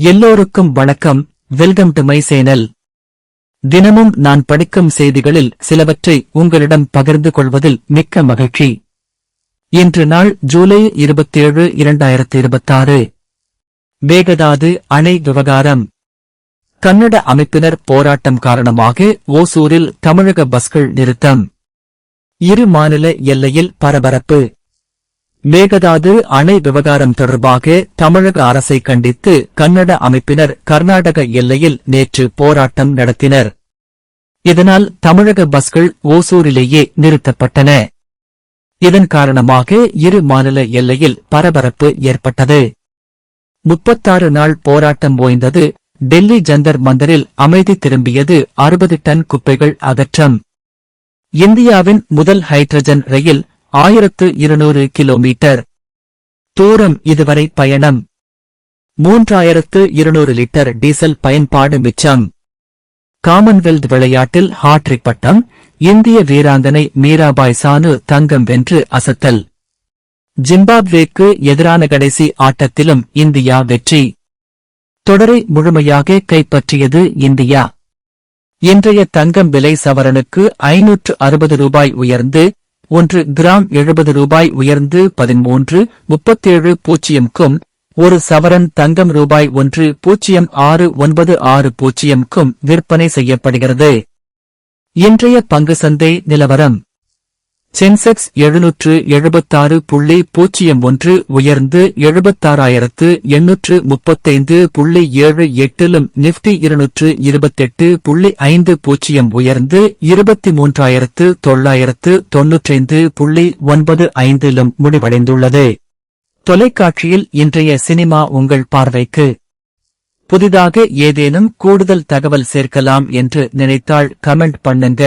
எல்லோருக்கும் வணக்கம். Welcome to my channel. தினமும் நான் படிக்கும் செய்திகளில் சிலவற்றை உங்களிடம் பகிர்ந்து கொள்வதில் மிக்க மகிழ்ச்சி. இன்று நாள் ஜூலை 27, 2026. மேகதாது அணை விவகாரம். கன்னட அமைப்பினர் போராட்டம் காரணமாக ஓசூரில் தமிழக பஸ்கள் நிறுத்தம். இரு மாநில எல்லையில் பரபரப்பு. மேகதாது அணை விவகாரம் தொடர்பாக தமிழக அரசை கண்டித்து கன்னட அமைப்பினர் கர்நாடக எல்லையில் நேற்று போராட்டம் நடத்தினர். இதனால் தமிழக பஸ்கள் ஓசூரிலேயே நிறுத்தப்பட்டன. இதன் காரணமாக இரு மாநில எல்லையில் பரபரப்பு ஏற்பட்டது. 36 நாள் போராட்டம் ஓய்ந்தது. டெல்லி ஜந்தர் மந்தரில் அமைதி திரும்பியது. 60 டன் குப்பைகள் அகற்றம். இந்தியாவின் முதல் ஹைட்ரஜன் ரயில் 1200 கிலோமீட்டர் தூரம் இதுவரை பயணம். 3200 லிட்டர் டீசல் பயன்பாடு மிச்சம். காமன்வெல்த் விளையாட்டில் ஹாட்ரிக் பட்டம். இந்திய வீராங்கனை மீராபாய் சானு தங்கம் வென்று அசத்தல். ஜிம்பாப்வேக்கு எதிரான கடைசி ஆட்டத்திலும் இந்தியா வெற்றி. தொடரை முழுமையாக கைப்பற்றியது இந்தியா. இன்றைய தங்கம் விலை சவரனுக்கு 560 ரூபாய் உயர்ந்து 1 கிராம் 70 ரூபாய் உயர்ந்து 13.37 ஒரு சவரன் தங்கம் ரூபாய் 1.0696 விற்பனை செய்யப்படுகிறது. இன்றைய பங்கு சந்தை நிலவரம். சென்செக்ஸ் 776.01 உயர்ந்து 76,835.78 நிப்டி 228.50 உயர்ந்து 23,995.95 முடிவடைந்துள்ளது. தொலைக்காட்சியில் இன்றைய சினிமா உங்கள் பார்வைக்கு. புதிதாக ஏதேனும் கூடுதல் தகவல் சேர்க்கலாம் என்று நினைத்தால் கமெண்ட் பண்ணுங்க.